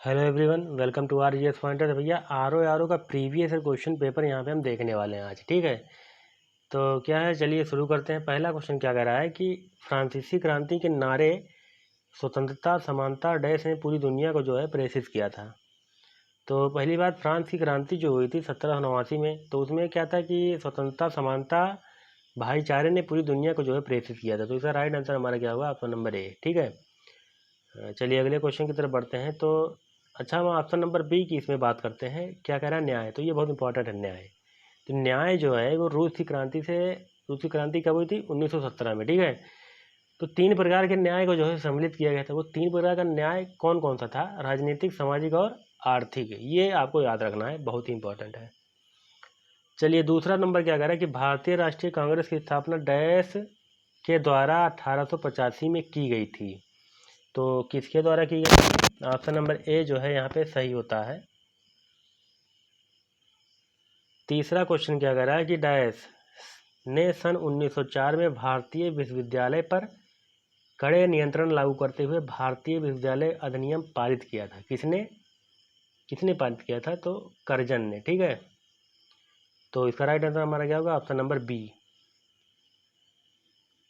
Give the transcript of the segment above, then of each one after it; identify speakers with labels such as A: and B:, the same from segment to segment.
A: Hello everyone, welcome to R GS pointer. तो भैया R O का प्रीवियस क्वेश्चन पेपर यहाँ पे हम देखने वाले हैं आज। ठीक है, तो क्या है, चलिए शुरू करते हैं। पहला क्वेश्चन क्या कह रहा है कि फ्रांसीसी क्रांति के नारे स्वतंत्रता समानता डैश ने पूरी दुनिया को जो है प्रेषित किया था। तो पहली बात, फ्रांस की क्रांति जो हुई थी 1789 में, तो उसमें क्या था कि स्वतंत्रता समानता भाईचारे ने पूरी दुनिया को जो है प्रेषित किया था। तो इसका राइट आंसर हमारा क्या होगा? Option number A. ठीक है, चलिए अगले क्वेश्चन की तरफ बढ़ते हैं। तो अच्छा, हम ऑप्शन नंबर बी की इसमें बात करते हैं। क्या कह रहा है? न्याय। तो ये बहुत इंपॉर्टेंट है न्याय। तो न्याय जो है वो रूस की क्रांति कब हुई थी? 1917 में। ठीक है, तो 3 प्रकार के न्याय को जो है सम्मिलित किया गया था। वो 3 प्रकार का न्याय कौन कौन सा था? राजनीतिक, सामाजिक और आर्थिक। ये आपको याद रखना है, बहुत ही इंपॉर्टेंट है। चलिए दूसरा नंबर क्या कह रहा है कि भारतीय राष्ट्रीय कांग्रेस की स्थापना डैश के द्वारा 1885 में की गई थी। तो किसके द्वारा की गई? ऑप्शन नंबर ए जो है यहाँ पे सही होता है। तीसरा क्वेश्चन क्या कह रहा है कि डैश ने सन 1904 में भारतीय विश्वविद्यालय पर कड़े नियंत्रण लागू करते हुए भारतीय विश्वविद्यालय अधिनियम पारित किया था। किसने किसने पारित किया था? तो करजन ने। ठीक है, तो इसका राइट आंसर हमारा क्या होगा? Option number B.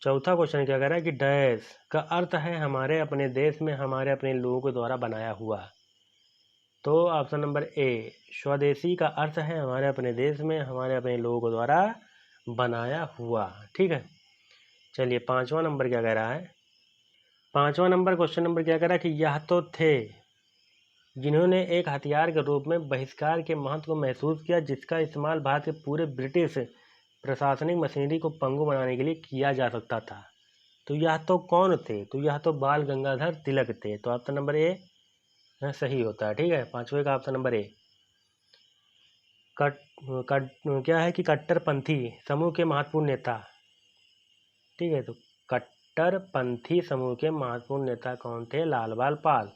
A: चौथा क्वेश्चन क्या कह रहा है कि डैश का अर्थ है हमारे अपने देश में हमारे अपने लोगों के द्वारा बनाया हुआ। तो ऑप्शन नंबर ए, स्वदेशी का अर्थ है हमारे अपने देश में हमारे अपने लोगों के द्वारा बनाया हुआ। ठीक है, चलिए पांचवा नंबर क्या कह रहा है? पांचवा नंबर क्वेश्चन नंबर क्या कह रहा है कि यह तो थे जिन्होंने एक हथियार के रूप में बहिष्कार के महत्व को महसूस किया, जिसका इस्तेमाल भारत के पूरे ब्रिटिश प्रशासनिक मशीनरी को पंगु बनाने के लिए किया जा सकता था। तो यह तो कौन थे? तो यह तो बाल गंगाधर तिलक थे। तो ऑप्शन नंबर ए सही होता है। ठीक है, पांचवे का option number A. Cut cut क्या है कि कट्टरपंथी समूह के महत्वपूर्ण नेता। ठीक है, तो कट्टरपंथी समूह के महत्वपूर्ण नेता कौन थे? लाल बाल पाल।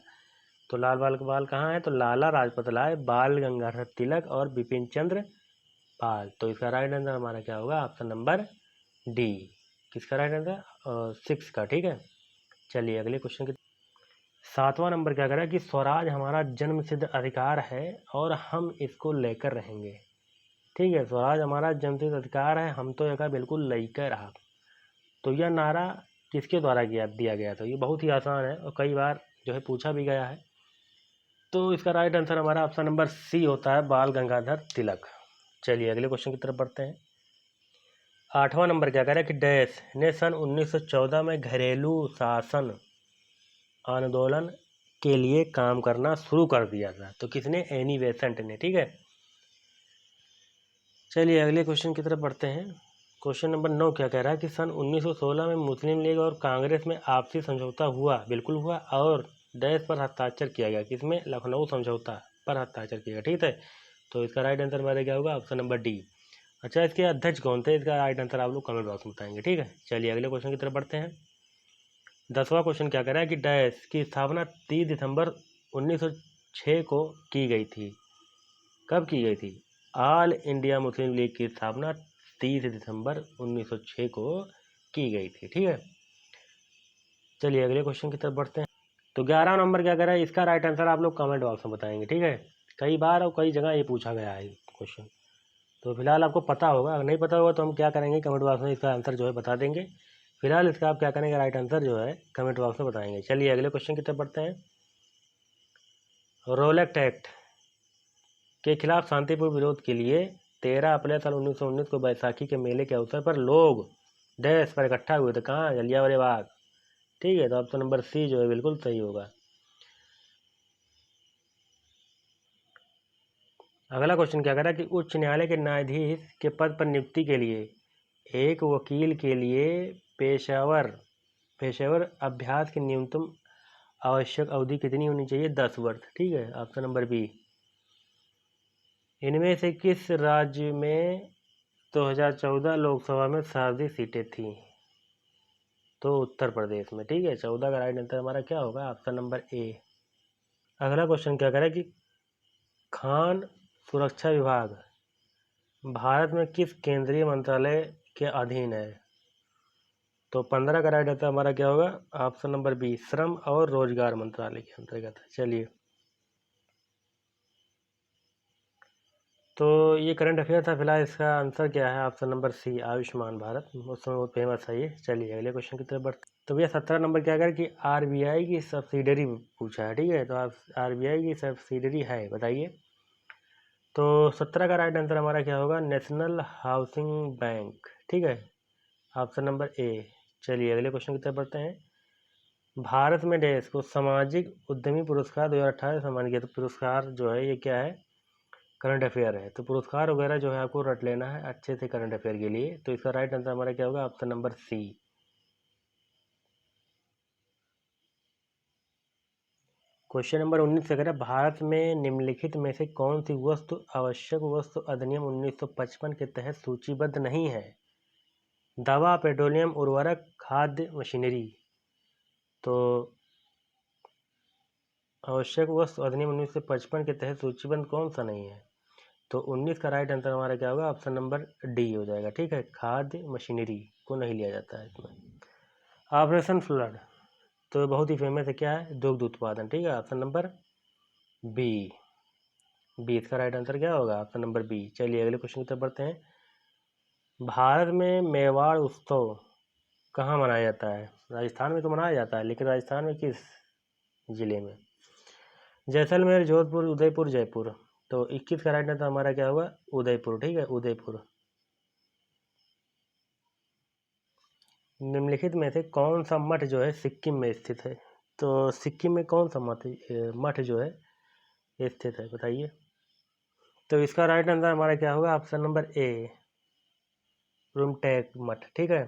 A: तो लाल बाल पाल कहाँ है? तो लाला लाजपत राय, बाल गंगाधर तिलक और बिपिन चंद्र पाल। तो इसका राइट आंसर हमारा क्या होगा? Option number D. किसका राइट आंसर? 6 का। ठीक है, चलिए अगले क्वेश्चन की। सातवां नंबर क्या कह रहा है कि स्वराज हमारा जन्मसिद्ध अधिकार है और हम इसको लेकर रहेंगे। ठीक है, स्वराज हमारा जन्मसिद्ध अधिकार है, हम तो एक बिल्कुल लेकर रहा। तो यह नारा किसके द्वारा दिया गया था? ये बहुत ही आसान है और कई बार जो है पूछा भी गया है। तो इसका राइट आंसर हमारा ऑप्शन नंबर सी होता है, बाल गंगाधर तिलक। चलिए अगले क्वेश्चन की तरफ बढ़ते हैं। आठवां नंबर क्या कह रहा है कि डैश ने सन 1914 में घरेलू शासन आंदोलन के लिए काम करना शुरू कर दिया था। तो किसने? एनी बेसेंट ने। ठीक है, चलिए अगले क्वेश्चन की तरफ बढ़ते हैं। क्वेश्चन नंबर 9 क्या कह रहा है कि सन 1916 में मुस्लिम लीग और कांग्रेस में आपसी समझौता हुआ, बिल्कुल हुआ, और डैश पर हस्ताक्षर किया गया। किसमें? लखनऊ समझौता पर हस्ताक्षर किया गया। ठीक है, तो इसका राइट आंसर हमारा क्या होगा? Option number D. अच्छा, इसके अध्यक्ष कौन थे? इसका राइट आंसर आप लोग कमेंट बॉक्स में बताएंगे। ठीक है, चलिए अगले क्वेश्चन की तरफ बढ़ते हैं। 10वां क्वेश्चन क्या कह रहा है कि डैश की स्थापना 30 दिसंबर 1906 को की गई थी। कब की गई थी? ऑल इंडिया मुस्लिम लीग की स्थापना 30 दिसंबर 1906 को की गई थी। ठीक है, चलिए अगले क्वेश्चन की तरफ बढ़ते हैं। तो 11 नंबर क्या कह रहा है? इसका राइट आंसर आप लोग कमेंट बॉक्स में बताएंगे। ठीक है, कई बार और कई जगह ये पूछा गया है क्वेश्चन। तो फिलहाल आपको पता होगा, अगर नहीं पता होगा तो हम क्या करेंगे, कमेंट बॉक्स में इसका आंसर जो है बता देंगे। फिलहाल इसका आप क्या करेंगे? राइट आंसर जो है कमेंट बॉक्स में बताएंगे। चलिए अगले क्वेश्चन की तरफ बढ़ते हैं। रोलेक्ट एक्ट के खिलाफ शांतिपूर्ण विरोध के लिए 13 अप्रैल साल 1919 को बैसाखी के मेले के अवसर पर लोग डैश पर इकट्ठा हुए थे। कहाँ? जलियांवाला बाग। ठीक है, तो ऑप्शन नंबर सी जो है बिल्कुल सही होगा। अगला क्वेश्चन क्या कह रहा है कि उच्च न्यायालय के न्यायाधीश के पद पर नियुक्ति के लिए एक वकील के लिए पेशेवर पेशेवर अभ्यास की न्यूनतम आवश्यक अवधि कितनी होनी चाहिए? 10 वर्ष। ठीक है, ऑप्शन नंबर बी। इनमें से किस राज्य में 2014 लोकसभा में सर्वाधिक सीटें थीं? तो उत्तर प्रदेश में। ठीक है, 14 का राइट आंसर हमारा क्या होगा? Option number A. अगला क्वेश्चन क्या कह रहा है कि खान सुरक्षा विभाग भारत में किस केंद्रीय मंत्रालय के अधीन है? तो 15 का राइट आंसर हमारा क्या होगा? ऑप्शन नंबर बी, श्रम और रोजगार मंत्रालय के अंतर्गत है। चलिए तो ये करंट अफेयर था फिलहाल। इसका आंसर क्या है? Option number C, Ayushman Bharat. उस समय बहुत फेमस है ये। चलिए अगले क्वेश्चन की तरफ बढ़ते। तो भैया 17 नंबर क्या कर कि आरबीआई की सब्सिडरी पूछा है, ठीक है। तो आप आरबीआई की सब्सिडरी है, बताइए। तो 17 का राइट आंसर हमारा क्या होगा? नेशनल हाउसिंग बैंक, ठीक है, ऑप्शन नंबर ए। चलिए अगले क्वेश्चन की तरफ बढ़ते हैं। भारत में देश को सामाजिक उद्यमी पुरस्कार 2018 सम्मानित किया। तो पुरस्कार जो है ये क्या है? करंट अफेयर है। तो पुरस्कार वगैरह जो है आपको रट लेना है अच्छे से करंट अफेयर के लिए। तो इसका राइट आंसर हमारा क्या होगा? Option number C. Question number 19 से कह रहा है भारत में निम्नलिखित में से कौन सी वस्तु आवश्यक वस्तु अधिनियम 1955 के तहत सूचीबद्ध नहीं है? दवा, पेट्रोलियम, उर्वरक, खाद्य, मशीनरी। तो आवश्यक वस्तु अधिनियम 1955 के तहत सूचीबद्ध कौन सा नहीं है? तो 19 का राइट आंसर हमारा क्या होगा? ऑप्शन नंबर डी हो जाएगा, ठीक है। खाद्य मशीनरी को नहीं लिया जाता है इसमें। ऑपरेशन फ्लड तो बहुत ही फेमस है, क्या है? दुग्ध उत्पादन, ठीक है, ऑप्शन नंबर बी। बी इसका राइट आंसर क्या होगा? Option number B. चलिए अगले क्वेश्चन की तरफ बढ़ते हैं। भारत में मेवाड़ उत्सव कहाँ मनाया जाता है? राजस्थान में तो मनाया जाता है, लेकिन राजस्थान में किस जिले में? जैसलमेर, जोधपुर, उदयपुर, जयपुर। तो 21 का राइट आंसर हमारा क्या होगा? उदयपुर, ठीक है, उदयपुर। निम्नलिखित में से कौन सा मठ जो है सिक्किम में स्थित है? तो सिक्किम में कौन सा मठ जो है स्थित है, बताइए। तो इसका राइट आंसर हमारा क्या होगा? ऑप्शन नंबर ए, रुमटेक मठ, ठीक है।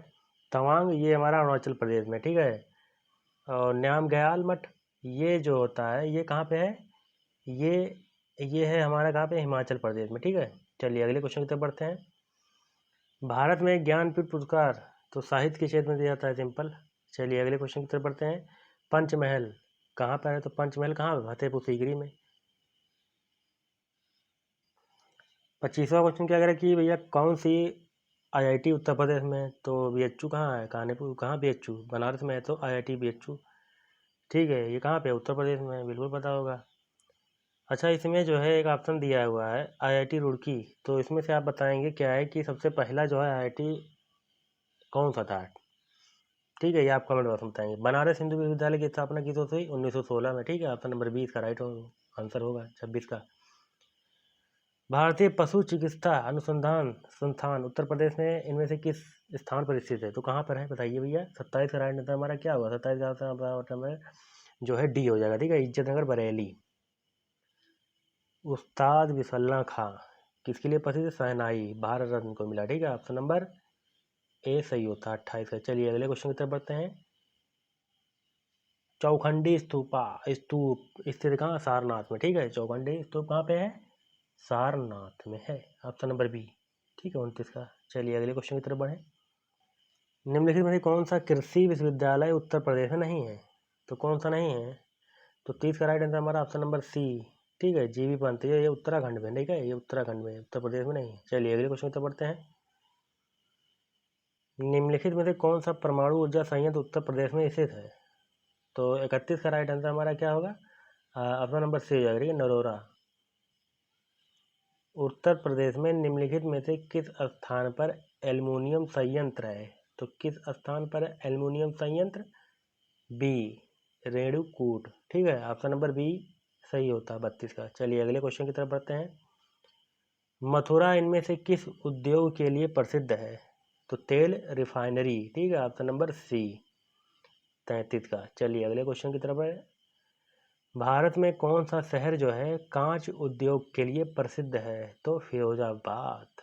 A: तवांग ये हमारा अरुणाचल प्रदेश में, ठीक है। और न्यामग्याल मठ ये जो होता है ये कहाँ पे है? ये ये है हमारा कहाँ पे? हिमाचल प्रदेश में, ठीक है। चलिए अगले क्वेश्चन की तरफ बढ़ते हैं। भारत में ज्ञानपीठ पुरस्कार तो साहित्य के क्षेत्र में दिया जाता है, सिंपल। चलिए अगले क्वेश्चन की तरफ बढ़ते हैं। पंचमहल कहाँ पर है? तो पंचमहल कहाँ है? फतेहपुर सीकरी में। 25वां क्वेश्चन क्या करें कि भैया कौन सी आईआईटी उत्तर प्रदेश में है? तो बीएचयू कहाँ है? कानपुर। कहाँ बीएचयू? बनारस में है, तो आईआईटी बीएचयू, ठीक है। ये कहाँ पे? उत्तर प्रदेश में, बिल्कुल पता होगा। अच्छा इसमें जो है एक ऑप्शन दिया हुआ है आईआईटी रुड़की। तो इसमें से आप बताएंगे क्या है कि सबसे पहला जो है आईआईटी कौन सा था, ठीक है। ये आप कमेंट बॉक्स में बताएंगे। बनारस हिंदू विश्वविद्यालय की स्थापना किस वर्ष हुई? 1916 में, ठीक है, ऑप्शन नंबर 20 का राइट आंसर होगा 26 का। भारतीय पशु चिकित्सा अनुसंधान संस्थान उत्तर प्रदेश में इनमें से किस स्थान पर स्थित है? तो कहाँ पर है, बताइए भैया। 27 का राइट आंसर हमारा क्या होगा? 27 का आंसर जो है डी हो जाएगा, ठीक है, इज्जतनगर बरेली। उस्ताद बिस्मिल्लाह खां किसके लिए प्रसिद्ध? शहनाई, भारत रत्न को मिला, ठीक है, ऑप्शन नंबर ए सही होता है 28 का। चलिए अगले क्वेश्चन की तरफ बढ़ते हैं। चौखंडी स्तूप स्थित कहाँ? सारनाथ में, ठीक है। चौखंडी स्तूप कहाँ पे है? सारनाथ में है, ऑप्शन नंबर बी, ठीक है, 29 का। चलिए अगले क्वेश्चन की तरफ बढ़े। निम्नलिखित में से कौन सा कृषि विश्वविद्यालय उत्तर प्रदेश में नहीं है? तो कौन सा नहीं है? तो 30 का राइट आंसर हमारा ऑप्शन नंबर सी, ठीक है, जीबी पंत। ये उत्तराखंड में, ठीक है, ये उत्तराखंड में, उत्तर प्रदेश में नहीं है। चलिए अगले क्वेश्चन की तरफ बढ़ते हैं। निम्नलिखित में से कौन सा परमाणु ऊर्जा संयंत्र उत्तर प्रदेश में स्थित है? तो 31 का राइट आंसर हमारा क्या होगा? ऑप्शन नंबर सी हो जाएगा, ठीक है, नरोरा। उत्तर प्रदेश में निम्नलिखित में से किस स्थान पर एल्युमिनियम संयंत्र है? तो किस स्थान पर एल्युमिनियम संयंत्र? बी, रेणुकूट, ठीक है, ऑप्शन नंबर बी सही होता है 32 का। चलिए अगले क्वेश्चन की तरफ बढ़ते हैं। मथुरा इनमें से किस उद्योग के लिए प्रसिद्ध है? तो तेल रिफाइनरी, ठीक है, ऑप्शन नंबर सी 33 का। चलिए अगले क्वेश्चन की तरफ है। भारत में कौन सा शहर जो है कांच उद्योग के लिए प्रसिद्ध है? तो फिरोजाबाद।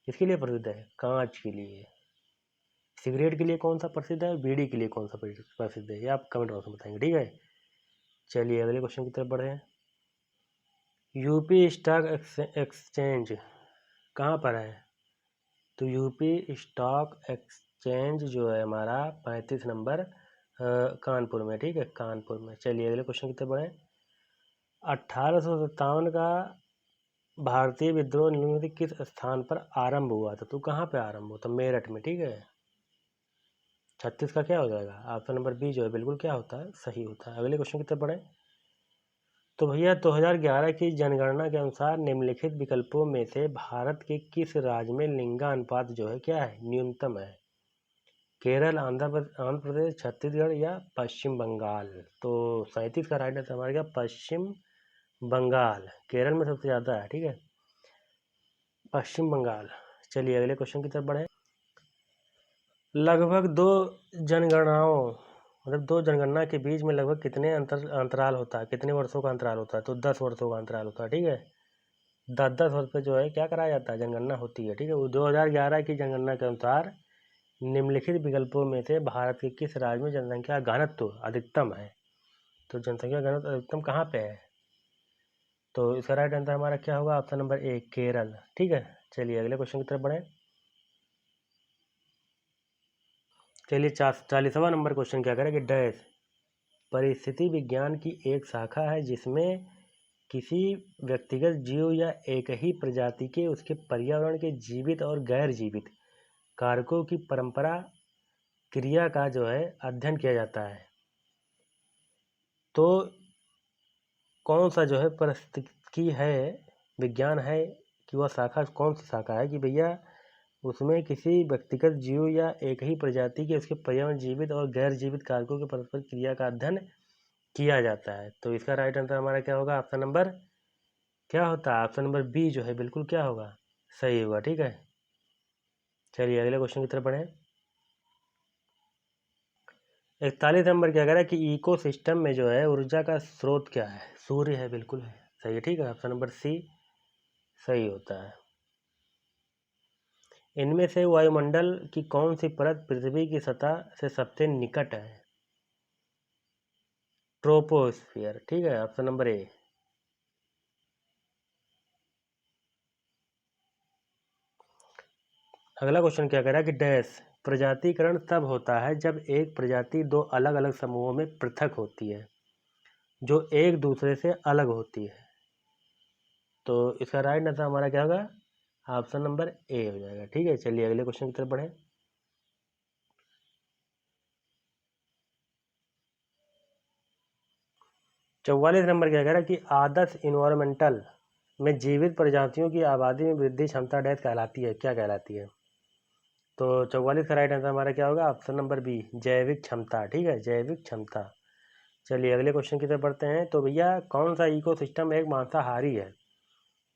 A: किसके लिए प्रसिद्ध है? कांच के लिए। सिगरेट के लिए कौन सा प्रसिद्ध है? बीड़ी के लिए कौन सा प्रसिद्ध है? ये आप कमेंट बॉक्स में बताएंगे, ठीक है। चलिए अगले क्वेश्चन की तरफ बढ़े हैं। यूपी स्टॉक एक्सचेंज कहाँ पर है? तो यूपी स्टॉक एक्सचेंज जो है हमारा 35 नंबर कानपुर में, ठीक है, कानपुर में। चलिए अगले क्वेश्चन की तरफ बढ़े। 1857 का भारतीय विद्रोह निम्नलिखित किस स्थान पर आरंभ हुआ था? तो कहाँ पे आरंभ हुआ था? मेरठ में, ठीक है। 36 का क्या हो जाएगा? ऑप्शन नंबर बी जो है बिल्कुल क्या होता है? सही होता है। अगले क्वेश्चन की तरफ बढ़े। तो भैया 2011 की जनगणना के अनुसार निम्नलिखित विकल्पों में से भारत के किस राज्य में लिंगानुपात जो है क्या है, न्यूनतम है? केरल, आंध्र प्रदेश, छत्तीसगढ़ या पश्चिम बंगाल? तो 37 का राइट आंसर हमारा क्या, पश्चिम बंगाल। केरल में सबसे ज़्यादा है, ठीक है, पश्चिम बंगाल। चलिए अगले क्वेश्चन की तरफ बढ़े। लगभग दो जनगणना के बीच में लगभग कितने अंतराल होता है, कितने वर्षों का अंतराल होता है? तो 10 वर्षों का अंतराल होता है, ठीक है। 10-10 वर्ष पे जो है क्या कराया जाता है, जनगणना होती है, ठीक है। वो 2011 की जनगणना के अनुसार निम्नलिखित विकल्पों में से भारत के किस राज्य में जनसंख्या घनत्व अधिकतम है? तो जनसंख्या घनत्व अधिकतम कहाँ पे है? तो इसका राइट आंसर हमारा क्या होगा, ऑप्शन नंबर ए, केरल, ठीक है। चलिए अगले क्वेश्चन की तरफ बढ़े। चलिए 40वां नंबर क्वेश्चन क्या करें कि डैश परिस्थिति विज्ञान की एक शाखा है जिसमें किसी व्यक्तिगत जीव या एक ही प्रजाति के उसके पर्यावरण के जीवित और गैर जीवित कारकों की परंपरा क्रिया का जो है अध्ययन किया जाता है। तो कौन सा जो है परिस्थितिकी है विज्ञान है कि वह शाखा कौन सी शाखा है कि भैया उसमें किसी व्यक्तिगत जीव या एक ही प्रजाति के उसके पर्यावरण जीवित और गैर जीवित कारकों की परस्पर क्रिया का अध्ययन किया जाता है। तो इसका राइट आंसर हमारा क्या होगा, ऑप्शन नंबर क्या होता है, ऑप्शन नंबर बी जो है बिल्कुल क्या होगा, सही होगा, ठीक है। चलिए अगले क्वेश्चन की तरफ बढ़े। 41 नंबर क्या कह रहा है कि इकोसिस्टम में जो है ऊर्जा का स्रोत क्या है, सूर्य है, बिल्कुल है, सही है, ठीक है, ऑप्शन नंबर सी सही होता है। इनमें से वायुमंडल की कौन सी परत पृथ्वी की सतह से सबसे निकट है? ट्रोपोस्फियर, ठीक है, ऑप्शन नंबर ए। अगला क्वेश्चन क्या कह रहा है कि डैश प्रजातिकरण तब होता है जब एक प्रजाति दो अलग अलग समूहों में पृथक होती है जो एक दूसरे से अलग होती है। तो इसका राइट आंसर हमारा क्या होगा, ऑप्शन नंबर ए हो जाएगा, ठीक है। चलिए अगले क्वेश्चन की तरफ बढ़े। 44 नंबर क्या कह रहा है कि आदर्श इन्वायरमेंटल में जीवित प्रजातियों की आबादी में वृद्धि क्षमता डैश कहलाती है, क्या कहलाती है? तो 44 का राइट आंसर हमारा क्या होगा, ऑप्शन नंबर बी, जैविक क्षमता, ठीक है, जैविक क्षमता। चलिए अगले क्वेश्चन की तरफ बढ़ते हैं। तो भैया कौन सा इकोसिस्टम एक मांसाहारी है?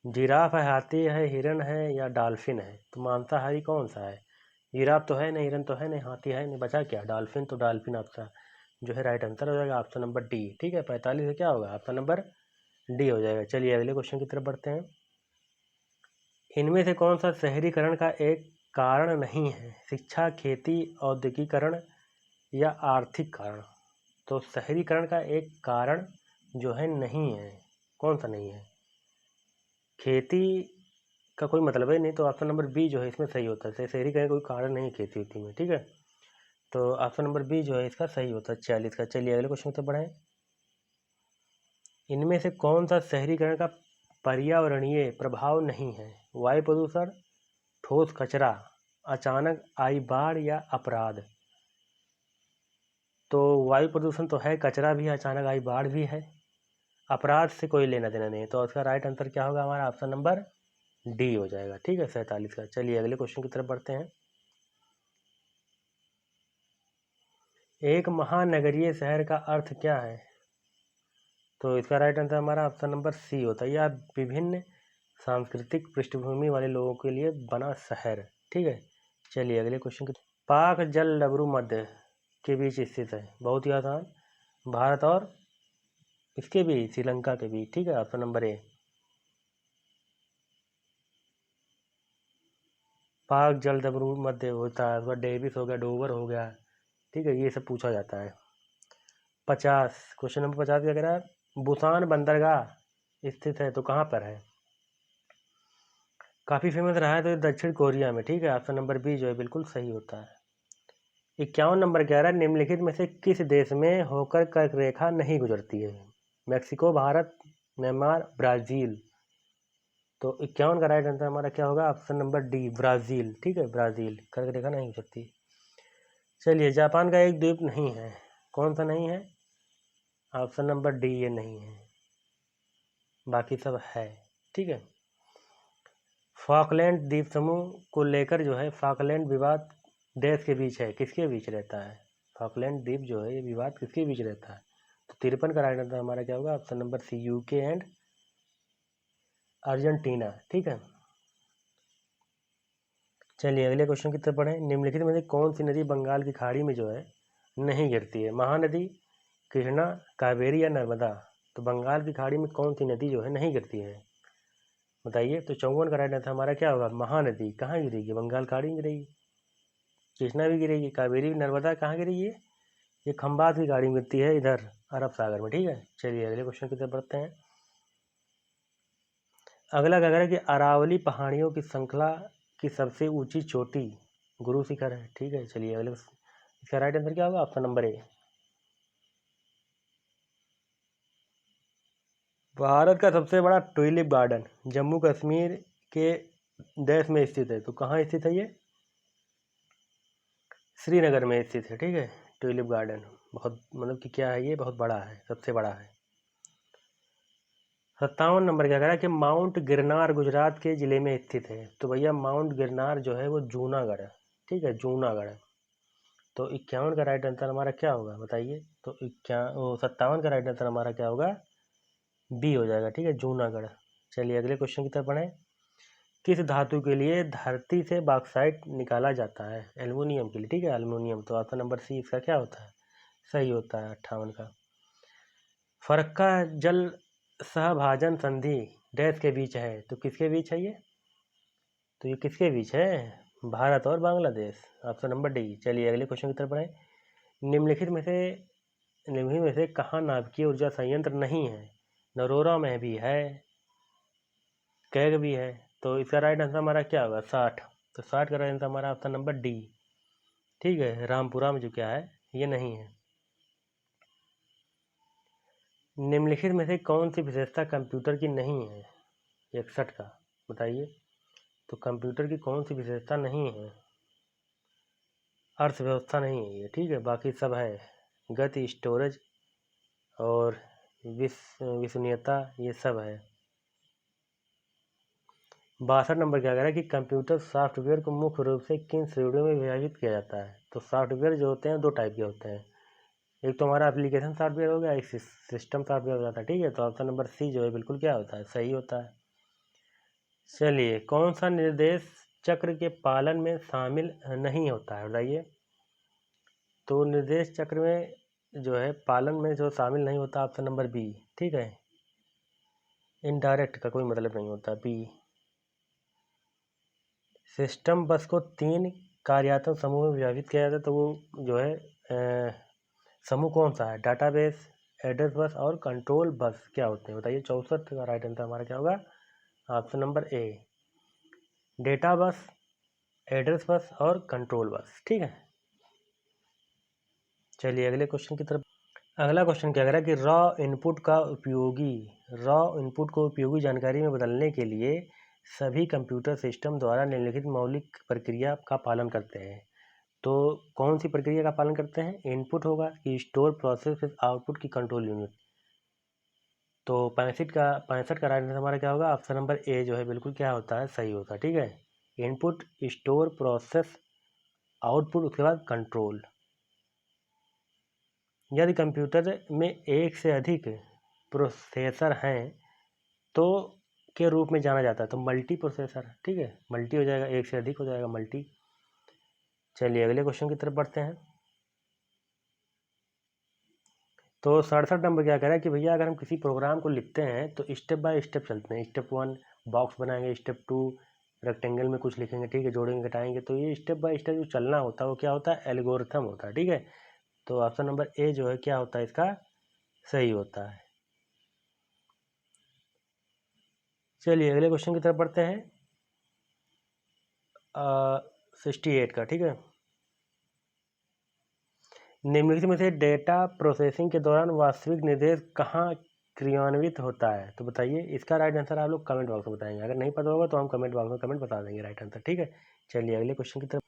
A: जिराफ है, हाथी है, हिरन है या डॉल्फिन है? तो मांसाहारी कौन सा है? जिराफ तो है नहीं, हिरन तो है नहीं, हाथी है नहीं, बचा क्या, डॉल्फिन। तो डॉल्फिन आपका जो है राइट आंसर हो जाएगा, ऑप्शन नंबर डी, ठीक है। 45 से क्या होगा, ऑप्शन नंबर डी हो जाएगा। चलिए अगले क्वेश्चन की तरफ बढ़ते हैं। इनमें से कौन सा शहरीकरण का एक कारण नहीं है? शिक्षा, खेती, औद्योगिकरण या आर्थिक कारण? तो शहरीकरण का एक कारण जो है नहीं है, कौन सा नहीं है? खेती का कोई मतलब है नहीं, तो ऑप्शन नंबर बी जो है इसमें सही होता है। शहरीकरण का कोई कारण नहीं है खेती वेती में, ठीक है। तो ऑप्शन नंबर बी जो है इसका सही होता है 46 का। चलिए अगले क्वेश्चन तक बढ़ाएं। इनमें से कौन सा शहरीकरण का पर्यावरणीय प्रभाव नहीं है? वायु प्रदूषण, ठोस कचरा, अचानक आई बाढ़ या अपराध? तो वायु प्रदूषण तो है, कचरा भी है, अचानक आई बाढ़ भी है, अपराध से कोई लेना देना नहीं है। तो उसका राइट आंसर क्या होगा हमारा, ऑप्शन नंबर डी हो जाएगा, ठीक है, 47 का। चलिए अगले क्वेश्चन की तरफ बढ़ते हैं। एक महानगरीय शहर का अर्थ क्या है? तो इसका राइट आंसर हमारा ऑप्शन नंबर सी होता है, या विभिन्न सांस्कृतिक पृष्ठभूमि वाले लोगों के लिए बना शहर, ठीक है। चलिए अगले क्वेश्चन की। पाक जल डबरू मध्य के बीच स्थित है, बहुत ही आसान, भारत और इसके बीच, श्रीलंका के बीच, ठीक है, ऑप्शन नंबर ए। पाक जल डबरू मध्य होता है, उसका डेविस हो गया, डोवर हो गया, ठीक है, ये सब पूछा जाता है। 50, क्वेश्चन नंबर 50 क्या कह रहा है, बुसान बंदरगाह स्थित है तो कहाँ पर है? काफ़ी फेमस रहा है तो ये दक्षिण कोरिया में, ठीक है, ऑप्शन नंबर बी जो है बिल्कुल सही होता है। 51 नंबर कह रहा है निम्नलिखित में से किस देश में होकर कर्क रेखा नहीं गुजरती है? Mexico, Bharat, Myanmar, Brazil? तो 51 का राइट आंसर हमारा क्या होगा, ऑप्शन नंबर डी, ब्राज़ील, ठीक है, ब्राज़ील, कर्क रेखा नहीं गुजरती। चलिए जापान का एक द्वीप नहीं है, कौन सा नहीं है? ऑप्शन नंबर डी, ये नहीं है। बाकी सब है, ठीक है। फॉकलैंड द्वीप समूह को लेकर जो है फाकलैंड विवाद देश के बीच है, किसके बीच रहता है? फॉकलैंड द्वीप जो है ये विवाद किसके बीच रहता है? तो 53 का राइट आंसर हमारा क्या होगा? Option number C, UK and Argentina, ठीक है। चलिए अगले क्वेश्चन की तरफ बढ़ें। निम्नलिखित में से कौन सी नदी बंगाल की खाड़ी में जो है नहीं गिरती है? महानदी, कृष्णा, कावेरी या नर्मदा? तो बंगाल की खाड़ी में कौन सी नदी जो है नहीं गिरती है, बताइए। तो 54 का राइट आंसर हमारा क्या होगा? महानदी। कहाँ गिरेगी? बंगाल खाड़ी में गिरेगी। कृष्णा भी गिरेगी, कावेरी भी, नर्मदा कहाँ गिरेगी? ये खंबात की खाड़ी में गिरती है, इधर अरब सागर में, ठीक है। चलिए अगले क्वेश्चन की तरफ बढ़ते हैं। अगला क्या कह रहा है कि अरावली पहाड़ियों की श्रृंखला की सबसे ऊंची चोटी गुरु शिखर है, ठीक है। चलिए अगले, इसका राइट आंसर क्या होगा? Option number A. भारत का सबसे बड़ा ट्यूलिप गार्डन जम्मू कश्मीर के देश में स्थित है, तो कहाँ स्थित है ये? श्रीनगर में स्थित है, ठीक है। ट्यूलिप गार्डन बहुत मतलब कि क्या है, ये बहुत बड़ा है, सबसे बड़ा है। 57 नंबर क्या कह रहा है कि माउंट गिरनार गुजरात के ज़िले में स्थित है, तो भैया माउंट गिरनार जो है वो जूनागढ़ है, ठीक है, जूनागढ़। तो 51 का राइट आंसर हमारा क्या होगा, बताइए। तो 57 का राइट आंसर हमारा क्या होगा? बी हो जाएगा, ठीक है, जूनागढ़। चलिए अगले क्वेश्चन की तरफ बढ़ें। किस धातु के लिए धरती से बॉक्साइट निकाला जाता है? एल्युमिनियम के लिए, ठीक है, एल्युमिनियम। तो ऑप्शन नंबर सी इसका क्या होता है? सही होता है, 58 का। फरक्का जल सहभाजन संधि डैश के बीच है, तो किसके बीच है ये? तो ये किसके बीच है? भारत और बांग्लादेश, ऑप्शन नंबर डी। चलिए अगले क्वेश्चन की तरफ बढ़ें। निम्नलिखित में से कहाँ नाभिकीय ऊर्जा संयंत्र नहीं है? नरोरा में भी है, कैग भी है, तो इसका राइट आंसर हमारा क्या होगा? 60। तो 60 का राइट आंसर हमारा ऑप्शन नंबर डी, ठीक है। रामपुरा में जो क्या है ये नहीं है। निम्नलिखित में से कौन सी विशेषता कंप्यूटर की नहीं है? 61 का, बताइए। तो कंप्यूटर की कौन सी विशेषता नहीं है? अर्थव्यवस्था नहीं है ये, ठीक है, बाकी सब है। गति, स्टोरेज और विश्वसनीयता, ये सब है। 62 नंबर क्या कह रहा है कि कंप्यूटर सॉफ्टवेयर को मुख्य रूप से किन श्रेणियों में विभाजित किया जाता है? तो सॉफ्टवेयर जो होते हैं दो टाइप के होते हैं, एक तो हमारा एप्लीकेशन सॉफ्टवेयर हो गया, एक सिस्टम सॉफ्टवेयर हो जाता है, ठीक है। तो ऑप्शन नंबर सी जो है बिल्कुल क्या होता है? सही होता है। चलिए कौन सा निर्देश चक्र के पालन में शामिल नहीं होता है, बताइए। तो निर्देश चक्र में जो है पालन में जो शामिल नहीं होता, ऑप्शन नंबर बी, ठीक है। इनडायरेक्ट का कोई मतलब नहीं होता, बी। सिस्टम बस को 3 कार्यात्मक समूह में विभाजित किया जाता है, तो वो जो है समूह कौन सा है? डाटाबेस, एड्रेस बस और कंट्रोल बस क्या होते हैं, बताइए। 64 का राइट आंसर हमारा क्या होगा? Option number A, data bus, address bus और कंट्रोल बस, ठीक है। चलिए अगले क्वेश्चन की तरफ। अगला क्वेश्चन क्या कह रहा है कि रॉ इनपुट को उपयोगी जानकारी में बदलने के लिए सभी कंप्यूटर सिस्टम द्वारा निम्नलिखित मौलिक प्रक्रिया का पालन करते हैं, तो कौन सी प्रक्रिया का पालन करते हैं? इनपुट होगा कि स्टोर प्रोसेस विद आउटपुट की कंट्रोल यूनिट। तो 65 का राइट आंसर हमारा क्या होगा? ऑप्शन नंबर ए जो है बिल्कुल क्या होता है? सही होता है, ठीक है। इनपुट, स्टोर, प्रोसेस, आउटपुट, उसके बाद कंट्रोल। यदि कंप्यूटर में एक से अधिक प्रोसेसर हैं तो के रूप में जाना जाता है, तो मल्टी प्रोसेसर, ठीक है, मल्टी हो जाएगा, एक से अधिक हो जाएगा मल्टी। चलिए अगले क्वेश्चन की तरफ बढ़ते हैं। तो 67 नंबर क्या कह रहा है कि भैया अगर हम किसी प्रोग्राम को लिखते हैं तो स्टेप बाय स्टेप चलते हैं। स्टेप 1 बॉक्स बनाएंगे, स्टेप 2 रेक्टेंगल में कुछ लिखेंगे, ठीक है, जोड़ेंगे घटाएंगे। तो ये स्टेप बाय स्टेप जो चलना होता है वो क्या होता है? एल्गोरिथम होता है, ठीक है। तो ऑप्शन नंबर ए जो है क्या होता है? इसका सही होता है। चलिए अगले क्वेश्चन की तरफ बढ़ते हैं। 68 का, ठीक है। निम्नलिखित में से डेटा प्रोसेसिंग के दौरान वास्तविक निर्देश कहाँ क्रियान्वित होता है, तो बताइए। इसका राइट आंसर आप लोग कमेंट बॉक्स में बताएंगे, अगर नहीं पता होगा तो हम कमेंट बॉक्स में कमेंट बता देंगे राइट आंसर, ठीक है। चलिए अगले क्वेश्चन की तरफ।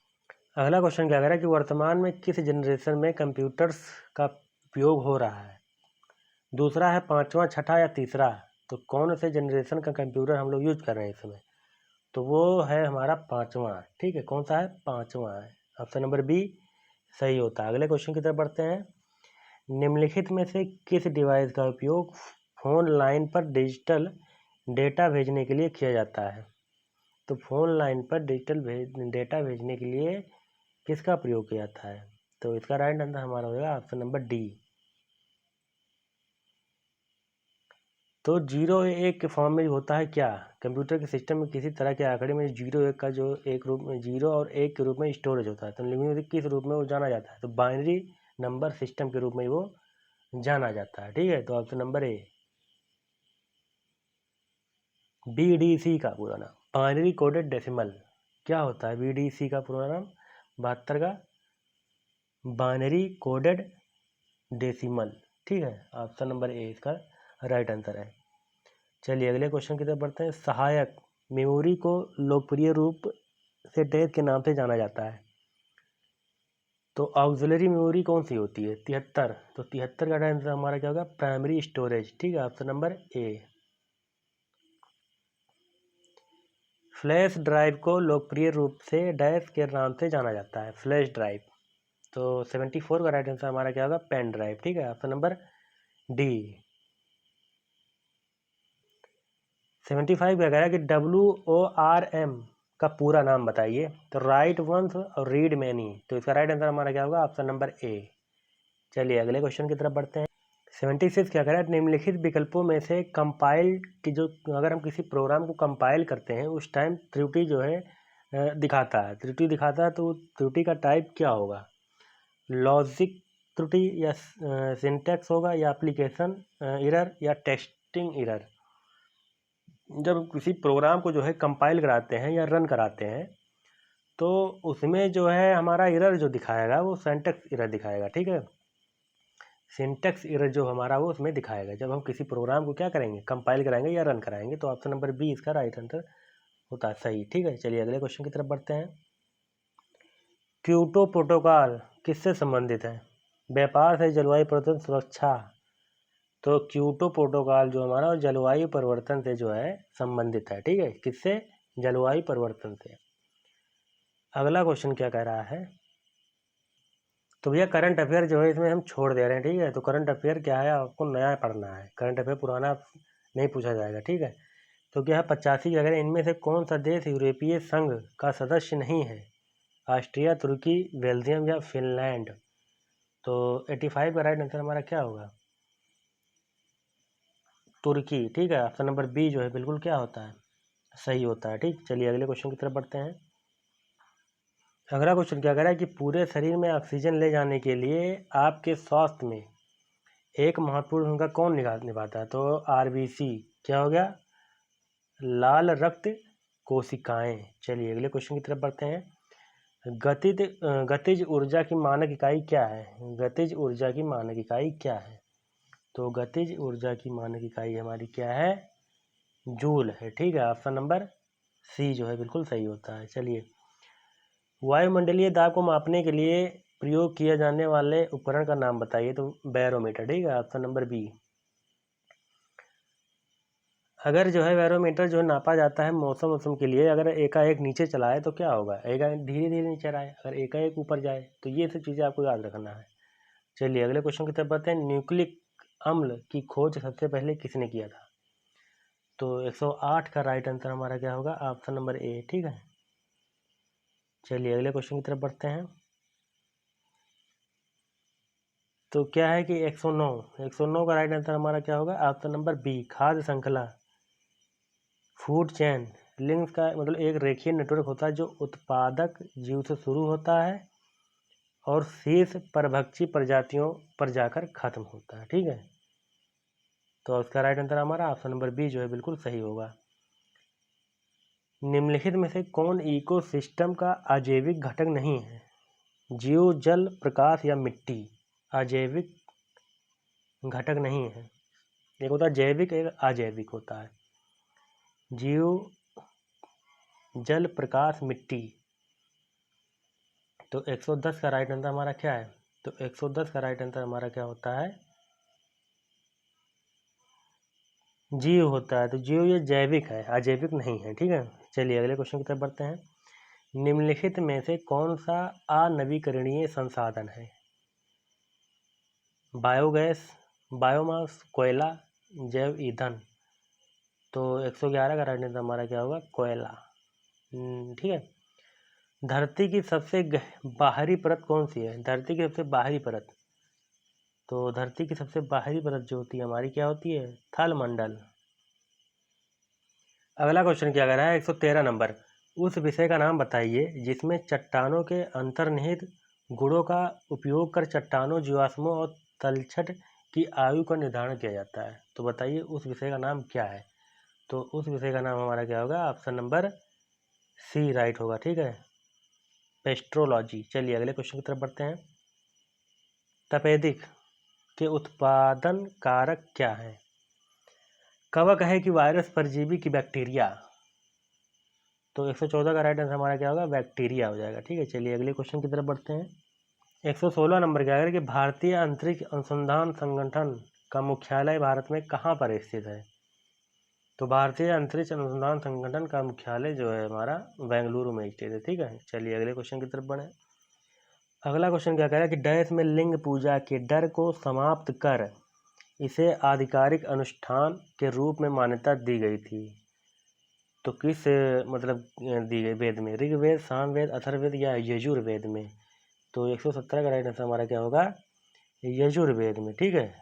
A: अगला क्वेश्चन क्या कह रहा है कि वर्तमान में किस जनरेशन में कंप्यूटर्स का उपयोग हो रहा है? दूसरा है, पाँचवा, छठा या तीसरा? तो कौन से जनरेशन का कंप्यूटर हम लोग यूज कर रहे हैं इसमें, तो वो है हमारा 5वां। ठीक है, कौन सा है, 5वां है। ऑप्शन नंबर बी सही होता है। अगले क्वेश्चन की तरफ बढ़ते हैं। निम्नलिखित में से किस डिवाइस का उपयोग फोन लाइन पर डिजिटल डेटा भेजने के लिए किया जाता है। तो फोन लाइन पर डिजिटल डेटा भेजने के लिए किसका प्रयोग किया जाता है, तो इसका राइट आंसर हमारा होगा ऑप्शन नंबर डी। तो 0 1 के फॉर्म में होता है क्या, कंप्यूटर के सिस्टम में किसी तरह के आंकड़े में 0 1 का जो एक रूप में 0 और 1 के रूप में स्टोरेज होता है, तो न्यूमेरिक किस रूप में वो जाना जाता है, तो बाइनरी नंबर सिस्टम के रूप में वो जाना जाता है। ठीक है, तो ऑप्शन नंबर ए। BDC का पूरा नाम बाइनरी कोडेड डेसिमल, क्या होता है BDC का पूरा नाम, 72 का बाइनरी कोडेड डेसिमल। ठीक है, ऑप्शन नंबर ए इसका राइट आंसर है। चलिए अगले क्वेश्चन की तरफ बढ़ते हैं। सहायक मेमोरी को लोकप्रिय रूप से डैश के नाम से जाना जाता है, तो ऑक्सिलरी मेमोरी कौन सी होती है, 73। तो 73 का राइट आंसर हमारा क्या होगा, प्राइमरी स्टोरेज। ठीक है, option number A. Flash drive को लोकप्रिय रूप से डैश के नाम से जाना जाता है, फ्लैश ड्राइव। तो 74 का राइट आंसर हमारा क्या होगा, पेन ड्राइव। ठीक है, ऑप्शन नंबर डी। 75 क्या कह रहा है कि WORM का पूरा नाम बताइए, तो राइट वंस और रीड मैनी, तो इसका राइट आंसर हमारा क्या होगा, ऑप्शन नंबर ए। चलिए अगले क्वेश्चन की तरफ बढ़ते हैं। 76 क्या कह रहा है, निम्नलिखित विकल्पों में से कंपाइल की जो, अगर हम किसी प्रोग्राम को कंपाइल करते हैं उस टाइम त्रुटि जो है दिखाता है, त्रुटि दिखाता है, तो त्रुटि का टाइप क्या होगा, लॉजिक त्रुटि या सिंटैक्स होगा या एप्लीकेशन एरर या टेस्टिंग एरर। जब किसी प्रोग्राम को जो है कंपाइल कराते हैं या रन कराते हैं तो उसमें जो है हमारा एरर जो दिखाएगा वो सिंटैक्स एरर दिखाएगा। ठीक है, सिंटैक्स एरर जो हमारा वो उसमें दिखाएगा जब हम किसी प्रोग्राम को क्या करेंगे, कंपाइल कराएंगे या रन कराएंगे। तो ऑप्शन नंबर बी इसका राइट आंसर होता है सही। ठीक है, चलिए अगले क्वेश्चन की तरफ बढ़ते हैं। क्योटो प्रोटोकॉल किससे संबंधित है, व्यापार से, जलवायु परिवर्तन, सुरक्षा। तो क्योटो प्रोटोकॉल जो हमारा जलवायु परिवर्तन से जो है संबंधित है। ठीक है, किससे, जलवायु परिवर्तन से। अगला क्वेश्चन क्या कह रहा है, तो भैया करंट अफेयर जो है इसमें हम छोड़ दे रहे हैं। ठीक है, तो करंट अफेयर क्या है, आपको नया पढ़ना है, करंट अफेयर पुराना नहीं पूछा जाएगा। ठीक है, तो क्या है 85 की अगर इनमें से कौन सा देश यूरोपीय संघ का सदस्य नहीं है, ऑस्ट्रिया, तुर्की, बेल्जियम या फिनलैंड। तो 85 का राइट आंसर हमारा क्या होगा, तुर्की। ठीक है, ऑप्शन नंबर बी जो है बिल्कुल क्या होता है, सही होता है। ठीक, चलिए अगले क्वेश्चन की तरफ बढ़ते हैं। अगला क्वेश्चन क्या कह रहा है कि पूरे शरीर में ऑक्सीजन ले जाने के लिए आपके स्वास्थ्य में एक महत्वपूर्ण भूमिका कौन निभाता है, तो RBC क्या हो गया, लाल रक्त कोशिकाएं। चलिए अगले क्वेश्चन की तरफ बढ़ते हैं। गतिज ऊर्जा की मानक इकाई क्या है, गतिज ऊर्जा की मानक इकाई क्या है, तो गतिज ऊर्जा की मानक इकाई हमारी क्या है, जूल है। ठीक है, ऑप्शन नंबर सी जो है बिल्कुल सही होता है। चलिए वायुमंडलीय दाब को मापने के लिए प्रयोग किए जाने वाले उपकरण का नाम बताइए, तो बैरोमीटर। ठीक है, ऑप्शन नंबर बी। अगर जो है बैरोमीटर जो नापा जाता है मौसम के लिए, अगर एकाएक नीचे चला है तो क्या होगा, एकाएक धीरे धीरे नीचे आए, अगर एकाएक ऊपर जाए, तो ये सब चीज़ें आपको याद रखना है। चलिए अगले क्वेश्चन की तरफ बढ़ते हैं। न्यूक्लिक अम्ल की खोज सबसे पहले किसने किया था, तो 108 का राइट आंसर हमारा क्या होगा, ऑप्शन नंबर ए। ठीक है, चलिए अगले क्वेश्चन की तरफ बढ़ते हैं। तो क्या है कि 109 का राइट आंसर हमारा क्या होगा, ऑप्शन नंबर बी, खाद्य श्रृंखला, फूड चेन। लिंक्स का मतलब एक रेखीय नेटवर्क होता है जो उत्पादक जीव से शुरू होता है और शेष परभक्षी प्रजातियों पर जाकर खत्म होता है। ठीक है, तो उसका राइट आंसर हमारा ऑप्शन नंबर बी जो है बिल्कुल सही होगा। निम्नलिखित में से कौन इकोसिस्टम का अजैविक घटक नहीं है, जीव, जल, प्रकाश या मिट्टी। अजैविक घटक नहीं है, एक होता है जैविक, एक अजैविक होता है। जीव, जल, प्रकाश, मिट्टी। तो 110 का राइट आंसर हमारा क्या है, तो 110 का राइट आंसर हमारा क्या होता है, जीव होता है, तो जीव ये जैविक है, अजैविक नहीं है, ठीक है। चलिए अगले क्वेश्चन की तरफ बढ़ते हैं। निम्नलिखित में से कौन सा अनवीकरणीय संसाधन है? बायोगैस, बायोमास, कोयला, जैव ईंधन। तो 111 का राइट आंसर हमारा क्या होगा? कोयला। ठीक है। धरती की सबसे बाहरी परत कौन सी है? धरती की सबसे बाहरी परत, तो धरती की सबसे बाहरी परत जो होती है हमारी क्या होती है? थल मंडल। अगला क्वेश्चन क्या कह रहा है? 113 नंबर। उस विषय का नाम बताइए जिसमें चट्टानों के अंतर्निहित गुणों का उपयोग कर चट्टानों, जीवाश्मों और तलछट की आयु का निर्धारण किया जाता है। तो बताइए उस विषय का नाम क्या है? तो उस विषय का नाम हमारा क्या होगा? ऑप्शन नंबर सी राइट होगा, ठीक है, पेस्ट्रोलॉजी। चलिए अगले क्वेश्चन की तरफ बढ़ते हैं। तपेदिक के उत्पादन कारक क्या है? कवक है कि वायरस, परजीवी की बैक्टीरिया? तो 114 का राइट आंसर हमारा क्या होगा? बैक्टीरिया हो जाएगा, ठीक है। चलिए अगले क्वेश्चन की तरफ बढ़ते हैं। 116 नंबर क्या है कि भारतीय अंतरिक्ष अनुसंधान संगठन का मुख्यालय भारत में कहाँ पर स्थित है? तो भारतीय अंतरिक्ष अनुसंधान संगठन का मुख्यालय जो है हमारा बेंगलुरु में स्थित है, ठीक है। चलिए अगले क्वेश्चन की तरफ बढ़े। अगला क्वेश्चन क्या कह रहा है कि डैश में लिंग पूजा के डर को समाप्त कर इसे आधिकारिक अनुष्ठान के रूप में मान्यता दी गई थी। तो किस मतलब दी गई वेद में? ऋग्वेद, सामवेद, अथर्ववेद या यजुर्वेद में? तो 117 का राइट आंसर हमारा क्या होगा? यजुर्वेद में, ठीक है।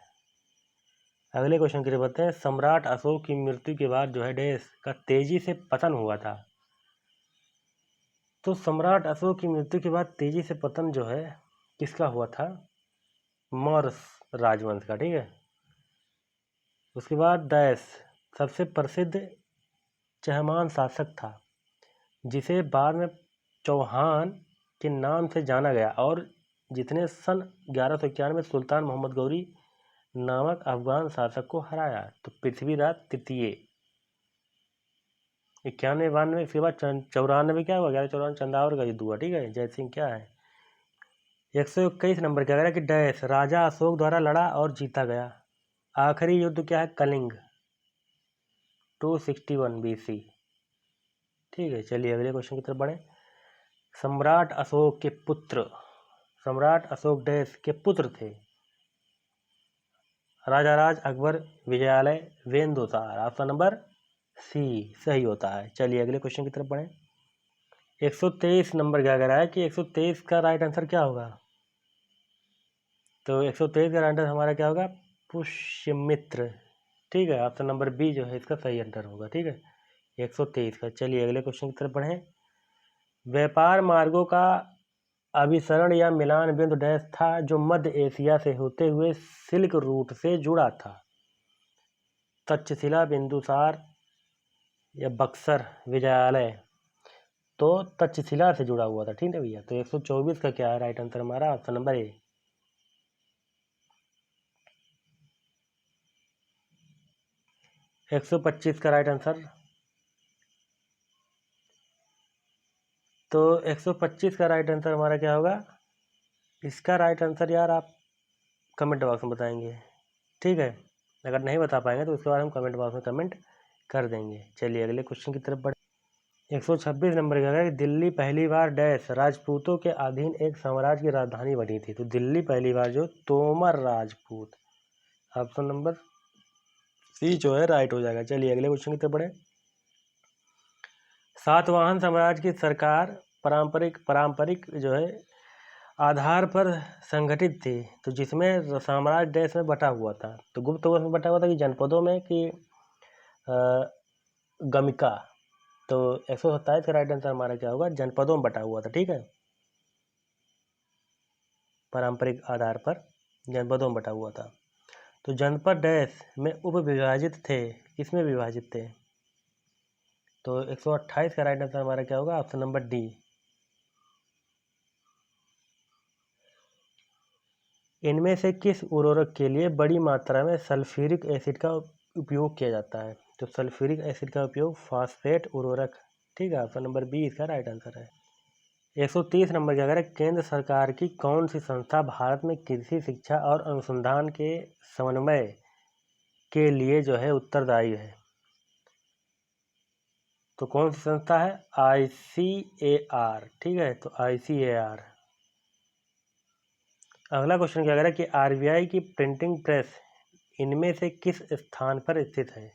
A: अगले क्वेश्चन की तरफ बढ़ते हैं। सम्राट अशोक की मृत्यु के बाद जो है डैश का तेजी से पतन हुआ था। तो सम्राट अशोक की मृत्यु के बाद तेजी से पतन जो है किसका हुआ था? मौर्य राजवंश का, ठीक है। उसके बाद डैश सबसे प्रसिद्ध चहमान शासक था जिसे बाद में चौहान के नाम से जाना गया और जितने सन 1191 में सुल्तान मोहम्मद गौरी नामक अफगान शासक को हराया। तो पृथ्वीराज तृतीय। 91, 92, इसके बाद 94 क्या हुआ? 1194 चंदावर का युद्ध हुआ, ठीक है। जय सिंह क्या है? 121 नंबर क्या कह रहा है कि डैश राजा अशोक द्वारा लड़ा और जीता गया आखिरी युद्ध क्या है? कलिंग, 261 BC, ठीक है। चलिए अगले क्वेश्चन की तरफ बढ़े। सम्राट अशोक के पुत्र, सम्राट अशोक डैश के पुत्र थे? राजा राज, अकबर, विजयालय, वेंदोसार। ऑप्शन नंबर सी सही होता है। चलिए अगले क्वेश्चन की तरफ बढ़े। 123 नंबर क्या कह रहा है कि 123 का राइट आंसर क्या होगा? तो 123 का राइट आंसर हमारा क्या होगा? पुष्यमित्र, ठीक है। ऑप्शन नंबर बी जो है इसका सही आंसर होगा, ठीक है, 123 का। चलिए अगले क्वेश्चन की तरफ बढ़ें। व्यापार मार्गों का अभिसरण या मिलान बिंदु डैश था जो मध्य एशिया से होते हुए सिल्क रूट से जुड़ा था? तक्षशिला, बिंदुसार या बक्सर, विजयालय? तो तक्षशिला से जुड़ा हुआ था, ठीक है भैया। तो 124 का क्या है राइट आंसर हमारा? Option number A. 125 का राइट आंसर, तो 125 का राइट आंसर हमारा क्या होगा? इसका राइट आंसर यार आप कमेंट बॉक्स में बताएंगे, ठीक है। अगर नहीं बता पाएंगे तो उसके बाद हम कमेंट बॉक्स में कमेंट कर देंगे। चलिए अगले क्वेश्चन की तरफ बढ़े। 126 नंबर का है कि दिल्ली पहली बार डैश राजपूतों के अधीन एक साम्राज्य की राजधानी बनी थी? तो दिल्ली पहली बार जो Tomar Rajput. Option number C जो है राइट हो जाएगा। चलिए अगले क्वेश्चन की तरफ बढ़े। सातवाहन साम्राज्य की सरकार पारंपरिक जो है आधार पर संगठित थी, तो जिसमें साम्राज्य देश में बटा हुआ था। तो गुप्त वंश में बटा हुआ था कि जनपदों में कि गमिका? तो 127 का राइट आंसर हमारा क्या होगा? जनपदों में बटा हुआ था, ठीक है, पारंपरिक आधार पर जनपदों में बटा हुआ था। तो जनपद डैश में उप विभाजित थे, किसमें विभाजित थे? तो 128 का राइट आंसर हमारा क्या होगा? Option number D. इनमें से किस उर्वरक के लिए बड़ी मात्रा में सल्फ्यूरिक एसिड का उपयोग किया जाता है? तो सल्फ्यूरिक एसिड का उपयोग फॉस्फेट उर्वरक, ठीक है, ऑप्शन नंबर बी इसका राइट आंसर है। 130 नंबर क्या कह रहा है? केंद्र सरकार की कौन सी संस्था भारत में कृषि शिक्षा और अनुसंधान के समन्वय के लिए जो है उत्तरदायी है। तो कौन सी संस्था है? ICAR, ठीक है, तो ICAR। अगला क्वेश्चन क्या कह रहा है कि RBI की प्रिंटिंग प्रेस इनमें से किस स्थान पर स्थित है?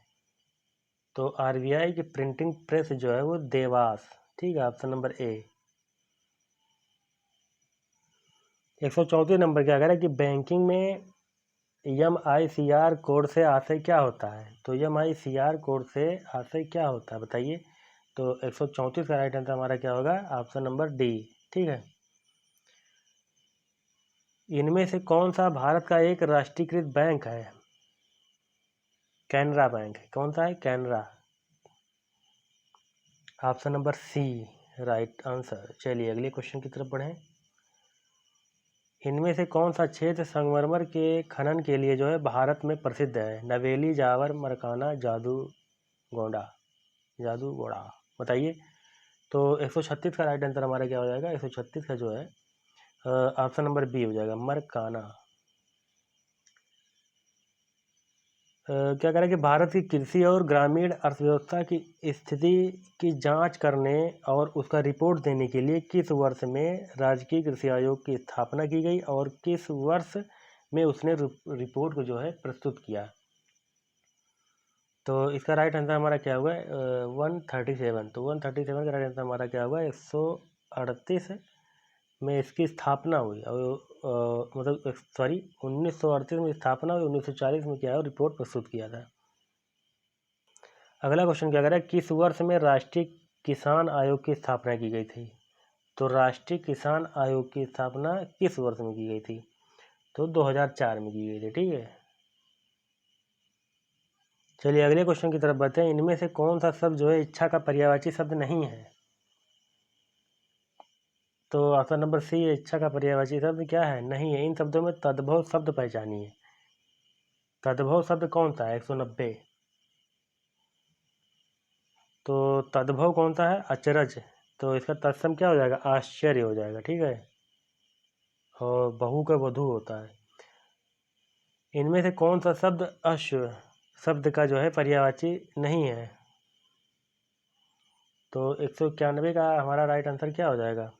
A: तो RBI की प्रिंटिंग प्रेस जो है वो देवास, ठीक है, ऑप्शन नंबर ए। 134 नंबर क्या कह रहा है कि बैंकिंग में MICR कोड से आशय क्या होता है? तो MICR कोड से आशय क्या होता है बताइए। तो 134 का राइट आंसर हमारा क्या होगा? ऑप्शन नंबर डी, ठीक है। इनमें से कौन सा भारत का एक राष्ट्रीयकृत बैंक है? कैनरा बैंक है। कौन सा है? Canara, option number C right answer. चलिए अगले क्वेश्चन की तरफ बढ़ें। इनमें से कौन सा क्षेत्र संगमरमर के खनन के लिए जो है भारत में प्रसिद्ध है? नवेली, जावर, मरकाना, जादूगोंडा, जादूगोड़ा, बताइए। तो 136 का राइट आंसर हमारा क्या हो जाएगा? 136 का जो है ऑप्शन नंबर बी हो जाएगा, मरकाना। क्या कह रहा है कि भारत की कृषि और ग्रामीण अर्थव्यवस्था की स्थिति की जांच करने और उसका रिपोर्ट देने के लिए किस वर्ष में राजकीय कृषि आयोग की स्थापना की गई और किस वर्ष में उसने रिपोर्ट को जो है प्रस्तुत किया? तो इसका राइट आंसर हमारा क्या हुआ? 137। तो 137 का राइट आंसर हमारा क्या हुआ? 138 में इसकी स्थापना हुई और मतलब सॉरी 1938 में स्थापना हुई, 1940 में क्या है रिपोर्ट प्रस्तुत किया था। अगला क्वेश्चन क्या कर रहा है? किस वर्ष में राष्ट्रीय किसान आयोग की स्थापना की गई थी? तो राष्ट्रीय किसान आयोग की स्थापना किस वर्ष में की गई थी? तो 2004 में की गई थी, ठीक है। चलिए अगले क्वेश्चन की तरफ बढ़ते हैं। इनमें से कौन सा शब्द जो है इच्छा का पर्यायवाची शब्द नहीं है? तो ऑप्शन नंबर सी है, इच्छा का पर्यायवाची शब्द क्या है? नहीं है। इन शब्दों में तद्भव शब्द पहचानिए। तद्भव शब्द कौन सा है? 190। तो तद्भव कौन सा है? अचरज। तो इसका तत्सम क्या हो जाएगा? आश्चर्य हो जाएगा, ठीक है। और बहु का वधु होता है। इनमें से कौन सा शब्द अश्व शब्द का जो है पर्यायवाची नहीं है? तो 191 का हमारा राइट आंसर क्या हो जाएगा?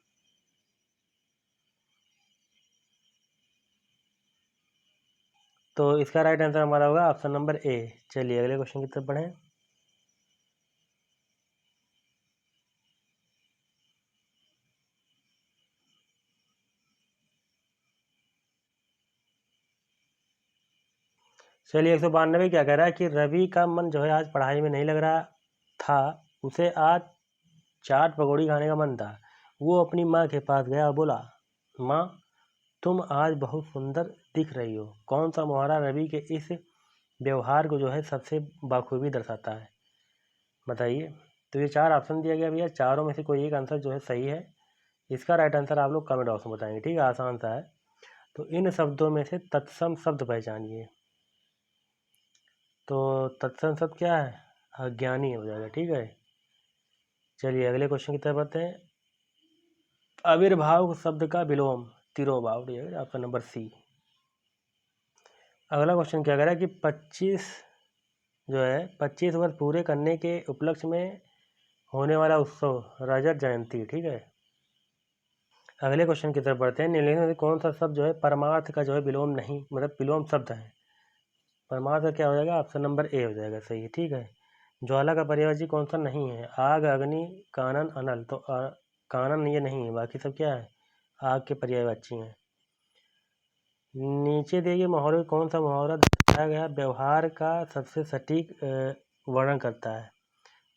A: तो इसका राइट आंसर हमारा होगा ऑप्शन नंबर ए। चलिए अगले क्वेश्चन की तरफ बढ़ें। चलिए 192 क्या कह रहा है कि रवि का मन जो है आज पढ़ाई में नहीं लग रहा था, उसे आज चाट पकौड़ी खाने का मन था। वो अपनी माँ के पास गया और बोला, माँ तुम आज बहुत सुंदर दिख रही हो। कौन सा मुहावरा रवि के इस व्यवहार को जो है सबसे बाखूबी दर्शाता है? बताइए। तो ये 4 ऑप्शन दिया गया भैया, चारों में से कोई एक आंसर जो है सही है। इसका राइट आंसर आप लोग कमेंट बॉक्स में बताएंगे, ठीक है, आसान सा है। तो इन शब्दों में से तत्सम शब्द पहचानिए। तो तत्सम शब्द क्या है? अज्ञानी हो जाएगा, ठीक है। चलिए अगले क्वेश्चन की तरफ बढ़ते हैं। आविर्भाव शब्द का विलोम तिरोभाव, ऑप्शन नंबर सी। अगला क्वेश्चन क्या कह रहा है कि 25 वर्ष पूरे करने के उपलक्ष्य में होने वाला उत्सव रजत जयंती, ठीक है। अगले क्वेश्चन की तरफ बढ़ते हैं। निम्नलिखित में से कौन सा शब्द जो है परमार्थ का जो है विलोम नहीं, मतलब विलोम शब्द है? परमार्थ का क्या हो जाएगा? ऑप्शन नंबर ए हो जाएगा सही, ठीक है। ज्वाला का पर्यायवाची कौन सा नहीं है? आग, अग्नि, कानन, अनल। तो कानन ये नहीं है, बाकी सब क्या है? आग के पर्यायवाची हैं। नीचे दिए गए मुहावरे कौन सा मुहावरा दर्शाया गया व्यवहार का सबसे सटीक वर्णन करता है?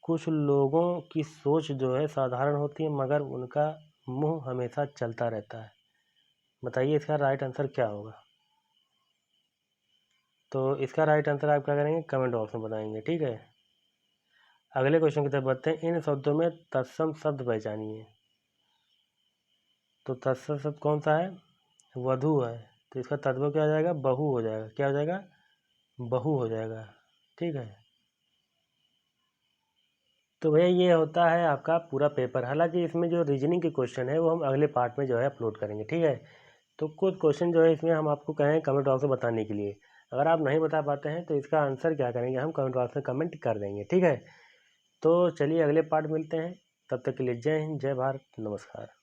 A: कुछ लोगों की सोच जो है साधारण होती है मगर उनका मुंह हमेशा चलता रहता है। बताइए इसका राइट आंसर क्या होगा? तो इसका राइट आंसर आप क्या करेंगे? कमेंट बॉक्स में बताएंगे, ठीक है। अगले क्वेश्चन की तरफ बढ़ते हैं। इन शब्दों में तत्सम शब्द पहचानिए। तो तत्सम शब्द कौन सा है? वधु है। तो इसका तत्व क्या हो जाएगा? बहु हो जाएगा। क्या हो जाएगा? बहु हो जाएगा, ठीक है। तो भैया ये होता है आपका पूरा पेपर। हालांकि इसमें जो रीजनिंग के क्वेश्चन है वो हम अगले पार्ट में जो है अपलोड करेंगे, ठीक है। तो कुछ क्वेश्चन जो है इसमें हम आपको कहें कमेंट बॉक्स में बताने के लिए। अगर आप नहीं बता पाते हैं तो इसका आंसर क्या करेंगे, हम कमेंट बॉक्स में कमेंट कर देंगे, ठीक है। तो चलिए अगले पार्ट मिलते हैं, तब तक के लिए जय हिंद, जय भारत, नमस्कार।